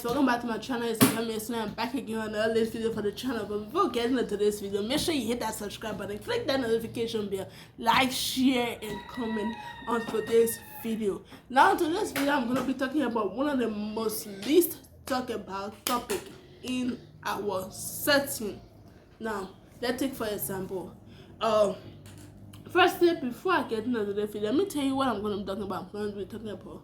guys, welcome back to my channel. It's I'm back again on another latest video for the channel. But before getting into this video, make sure you hit that subscribe button, click that notification bell, like, share, and comment on today's video. Now, in today's video, I'm going to be talking about one of the most least talked about topic in our setting. Now, let's take for example. Firstly, before I get into the video, let me tell you what I'm going to be talking about. I'm going to be talking about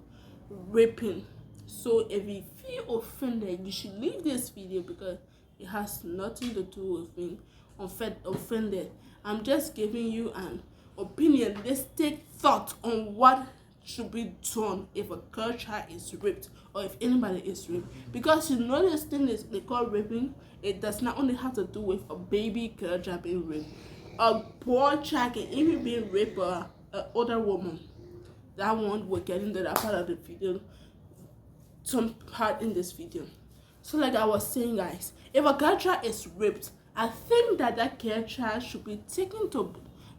raping. So if you feel offended, you should leave this video because it has nothing to do with being offended. I'm just giving you an opinion. Let's take thought on what should be done if a girl child is raped or if anybody is raped. Because you know this thing is they call raping. It does not only have to do with a baby girl child being raped. A boy child can even be raped by an older woman. That one will get into that part of the video. Some part in this video. So like I was saying, guys, if a girl child is raped, I think that girl child should be taken to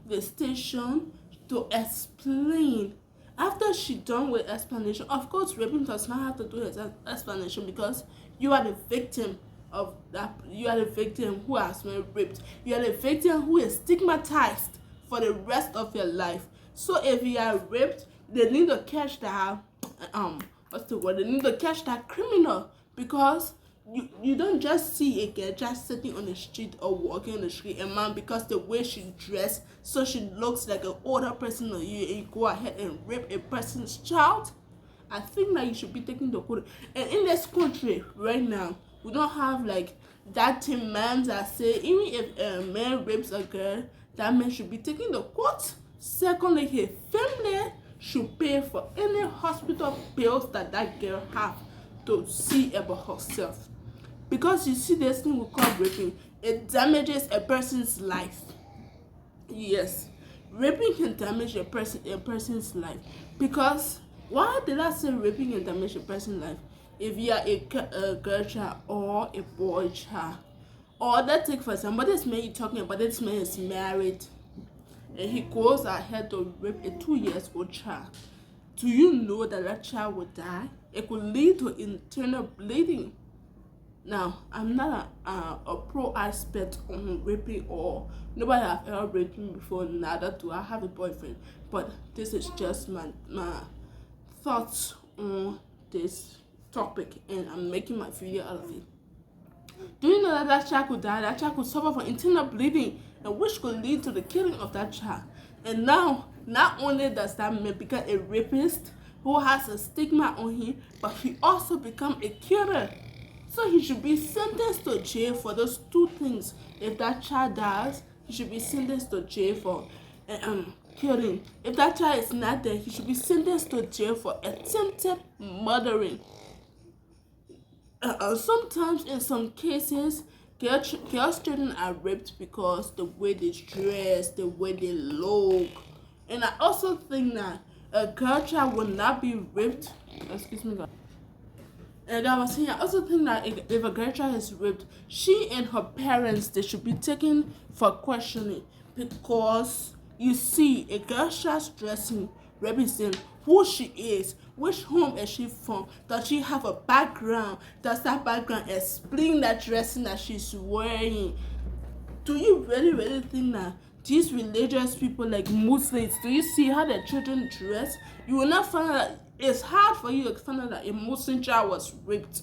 the station to explain. After she done with explanation, of course raping does not have to do with explanation because you are the victim of that. You are the victim who has been raped. You are the victim who is stigmatized for the rest of your life. So if you are raped, they need to catch that they need to catch that criminal, because you don't just see a girl just sitting on the street or walking on the street, a man, because the way she dressed, so she looks like an older person than you, and you go ahead and rape a person's child. I think that you should be taking the court. And in this country right now, we don't have like that thing man that say even if a man rapes a girl, that man should be taking the court. Secondly, his family should pay for any hospital bills that girl have to see about herself. Because you see, this thing we call raping, it damages a person's life. Yes, raping can damage a person's life. Because why did I say raping can damage a person's life? If you are a girl child or a boy child, or let's take for example, this man you're talking about, this man is married and he goes ahead to rape a 2-year-old child. Do you know that child will die? It could lead to internal bleeding. Now, I'm not a pro aspect on raping, or nobody have ever raped me before, neither do I have a boyfriend. But this is just my thoughts on this topic, and I'm making my video out of it. Do you know that child could die? That child could suffer from internal bleeding, and which could lead to the killing of that child. And now, not only does that man become a rapist who has a stigma on him, but he also become a killer. So he should be sentenced to jail for those two things. If that child dies, he should be sentenced to jail for killing. If that child is not dead, he should be sentenced to jail for attempted murdering. Sometimes in some cases, girls' children are raped because the way they dress, the way they look. And I also think that a girl child will not be raped. Excuse me, guys. And I was saying, I also think that if a girl child is raped, she and her parents, they should be taken for questioning, because you see, a girl child's dressing represents who she is, which home is she from, does she have a background, does that background explain that dressing that she's wearing. Do you really think that these religious people like Muslims, do you see how their children dress? You will not find out that it's hard for you to find out that a Muslim child was raped.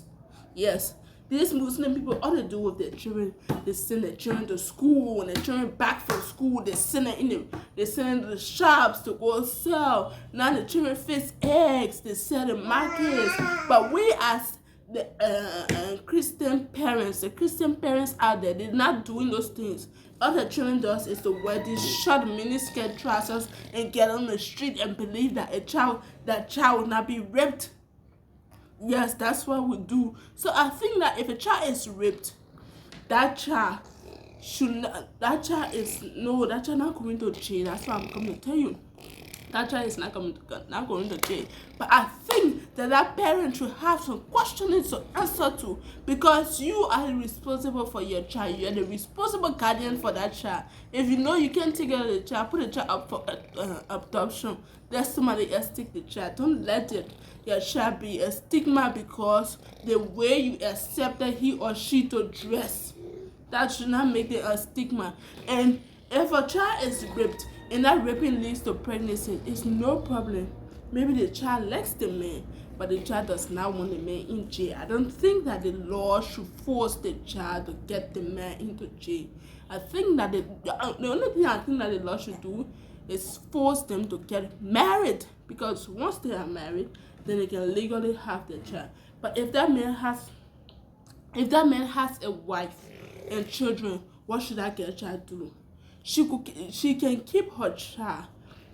Yes, these Muslim people, all they do with their children, they send their children to school, and their children back from school, they send them into the shops to go sell. Now the children fix eggs, they sell in markets. But we as the Christian parents, the Christian parents out there, they're not doing those things. All the children does is to wear these short miniskirt trousers and get on the street and believe that that child will not be raped. Yes, that's what we do. So I think that if a child is raped, that child not going to jail. That's what I'm coming to tell you. That child is not going to jail. But I think that that parent should have some questioning to answer to, because you are responsible for your child. You are the responsible guardian for that child. If you know you can't take care of the child, put the child up for adoption. Let somebody else take the child. Don't let your child be a stigma because the way you accepted he or she to dress. That should not make it a stigma. And if a child is raped and that raping leads to pregnancy, it's no problem. Maybe the child likes the man, but the child does not want the man in jail. I don't think that the law should force the child to get the man into jail. I think that the only thing I think that the law should do is force them to get married, because once they are married, then they can legally have the child. But if that man has a wife and children, what should that girl child do? She can keep her child,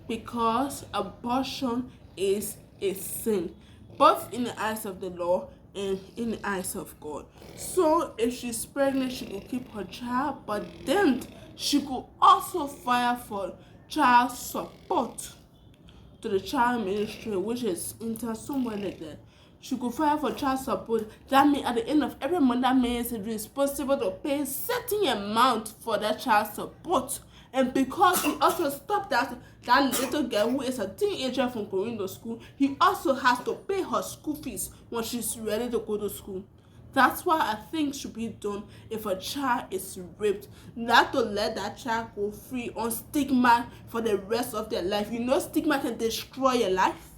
because abortion is a sin, both in the eyes of the law and in the eyes of God. So if she's pregnant, she could keep her child, but then she could also file for child support to the child ministry, which is intern somewhere like that. She could file for child support. That means at the end of every month, that man is responsible to pay a certain amount for that child support. And because he also stopped that little girl who is a teenager from going to school, he also has to pay her school fees when she's ready to go to school. That's why I think should be done if a child is raped. Not to let that child go free on stigma for the rest of their life. You know, stigma can destroy your life.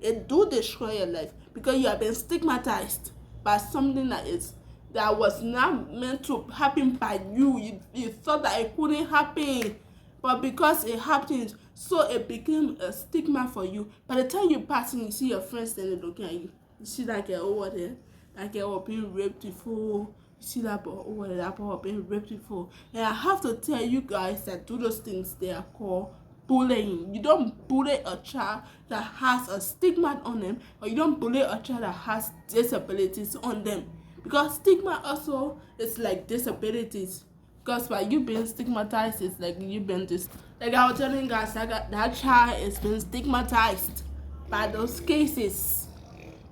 It do destroy your life because you have been stigmatized by something that was not meant to happen by you. You thought that it couldn't happen, but because it happened, so it became a stigma for you. By the time you pass and you see your friends standing looking at you, you see that girl over there, that girl was being raped before. You see that boy over there, that boy was being raped before. And I have to tell you guys that do those things, they are called bullying. You don't bully a child that has a stigma on them, or you don't bully a child that has disabilities on them, because stigma also is like disabilities. Because by you being stigmatized, it's like you been this. Like I was telling you guys, that child is being stigmatized by those cases.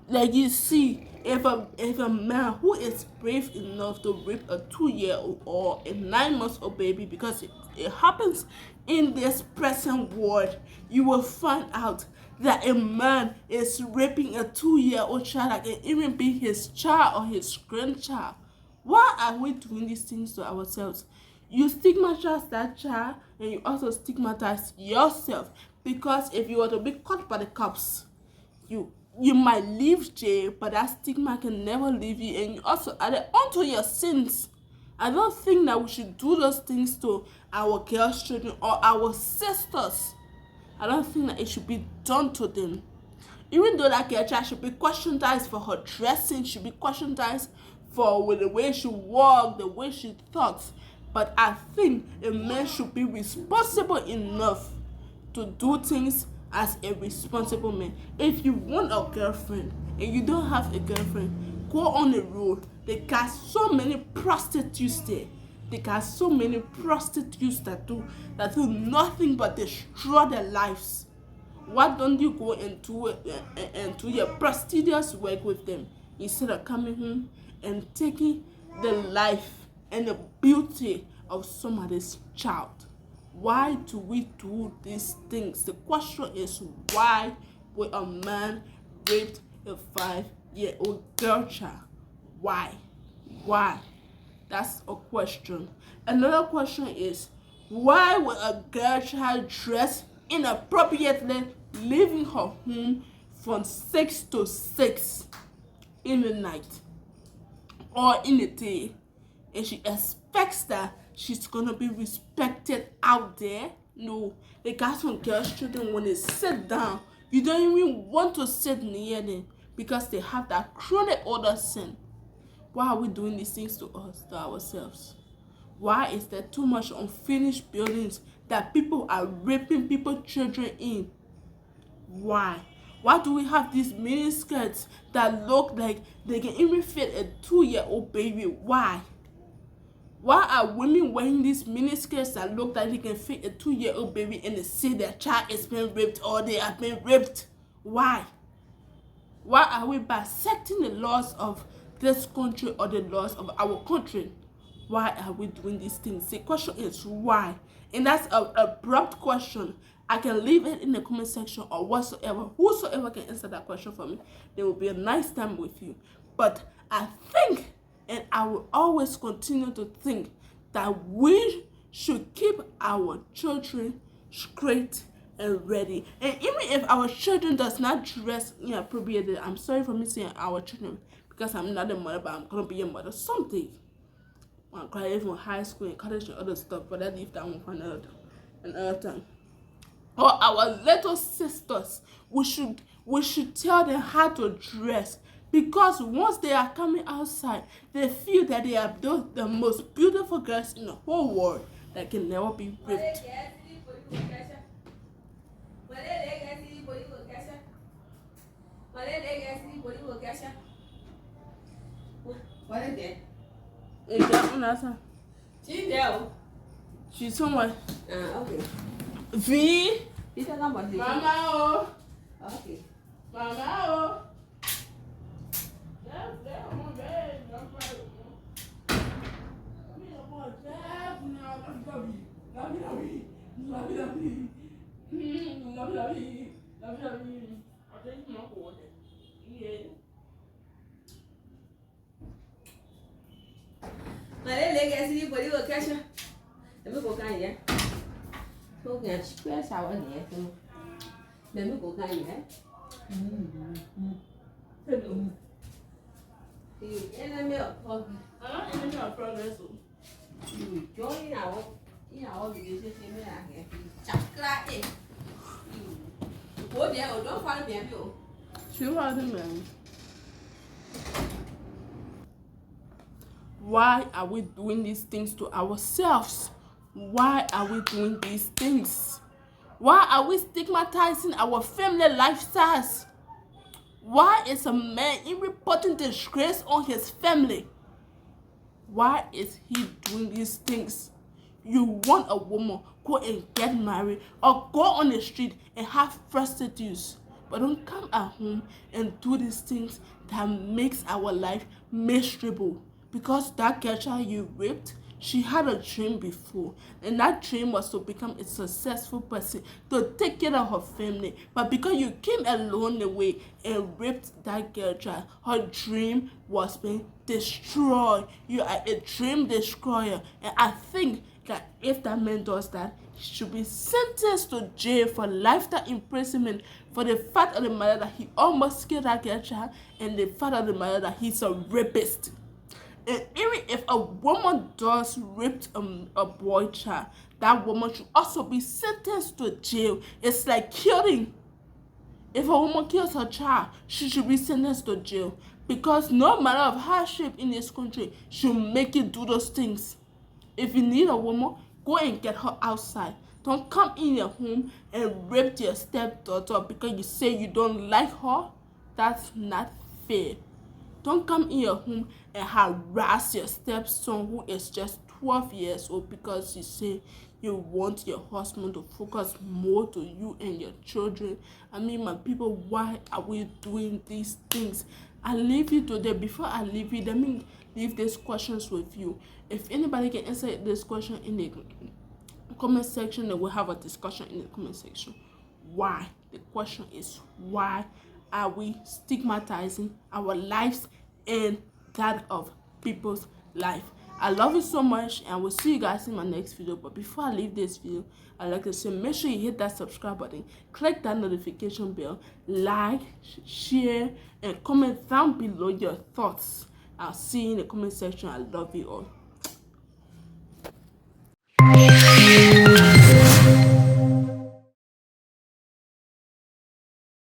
Like you see, if a man who is brave enough to rape a 2-year-old or a 9-month-old baby, because it happens in this present world, you will find out that a man is raping a 2-year-old child that can even be his child or his grandchild. Why are we doing these things to ourselves? You stigmatize that child and you also stigmatize yourself, because if you were to be caught by the cops, you might leave jail, but that stigma can never leave you, and you also add on to your sins. I don't think that we should do those things to our girls' children or our sisters. I don't think that it should be done to them. Even though that girl child should be questioned for her dressing, should be questioned for the way she walked, the way she thought. But I think a man should be responsible enough to do things as a responsible man. If you want a girlfriend and you don't have a girlfriend, go on the road. They got so many prostitutes there. They got so many prostitutes that do nothing but destroy their lives. Why don't you go and do your prestigious work with them instead of coming home and taking the life and the beauty of somebody's child? Why do we do these things? The question is, why would a man rape a 5-year-old girl child? Why? That's a question. Another question is, why would a girl child dress inappropriately, leaving her home from 6 to 6 in the night or in the day, and she expects that she's gonna be respected out there? No. The guys from girls' children, when they sit down, you don't even want to sit near them because they have that chronic older sin. Why are we doing these things to ourselves? Why is there too much unfinished buildings that people are raping people's children in? Why? Why do we have these mini skirts that look like they can even fit a 2-year-old baby? Why? Why are women wearing these mini skirts that look like they can fit a 2-year-old baby and they say their child is being raped or they have been raped? Why? Why are we bisecting the laws of this country or the laws of our country? Why are we doing these things? The question is why, and that's a abrupt question. I can leave it in the comment section or whatsoever. Whosoever can answer that question for me, there will be a nice time with you. But I think, and I will always continue to think, that we should keep our children straight and ready. And even if our children does not dress inappropriately, I'm sorry for me saying our children because I'm not a mother, but I'm gonna be a mother someday. I'm graduating high school and college and other stuff, but I leave that one for another time. Or our little sisters, we should tell them how to dress, because once they are coming outside, they feel that they are the most beautiful girls in the whole world that can never be raped. What is it? She's there. She's somewhere. Okay. V. You talking about the Mama, oh. Okay. Mama, oh. Let me go can you? Go get squares our neck. Let me go can you? The enemy of progress. Enemy of progress. You join our relationship here. Chakra it. Go there or don't find them. She was the man. Why are we doing these things to ourselves? Why are we doing these things? Why are we stigmatizing our family lifestyles? Why is a man even putting disgrace on his family? Why is he doing these things? You want a woman, go and get married or go on the street and have prostitutes. But don't come at home and do these things that makes our life miserable. Because that girl child you raped, she had a dream before, and that dream was to become a successful person, to take care of her family. But because you came along the way and raped that girl child, her dream was being destroyed. You are a dream destroyer, and I think that if that man does that, he should be sentenced to jail for lifetime imprisonment for the fact of the matter that he almost killed that girl child, and the fact of the matter that he's a rapist. And even if a woman does rape a boy child, that woman should also be sentenced to jail. It's like killing. If a woman kills her child, she should be sentenced to jail. Because no matter of hardship in this country should make you do those things. If you need a woman, go and get her outside. Don't come in your home and rape your stepdaughter because you say you don't like her. That's not fair. Don't come in your home and harass your stepson who is just 12 years old because you say you want your husband to focus more to you and your children. I mean, my people, why are we doing these things? I leave you today. Before I leave you, let me leave these questions with you. If anybody can answer this question in the comment section, then we'll have a discussion in the comment section. Why? The question is why are we stigmatizing our lives and that of people's life? I love you so much, and I will see you guys in my next video. But before I leave this video, I'd like to say make sure you hit that subscribe button, click that notification bell, like, share, and comment down below your thoughts. I'll see you in the comment section. I love you all.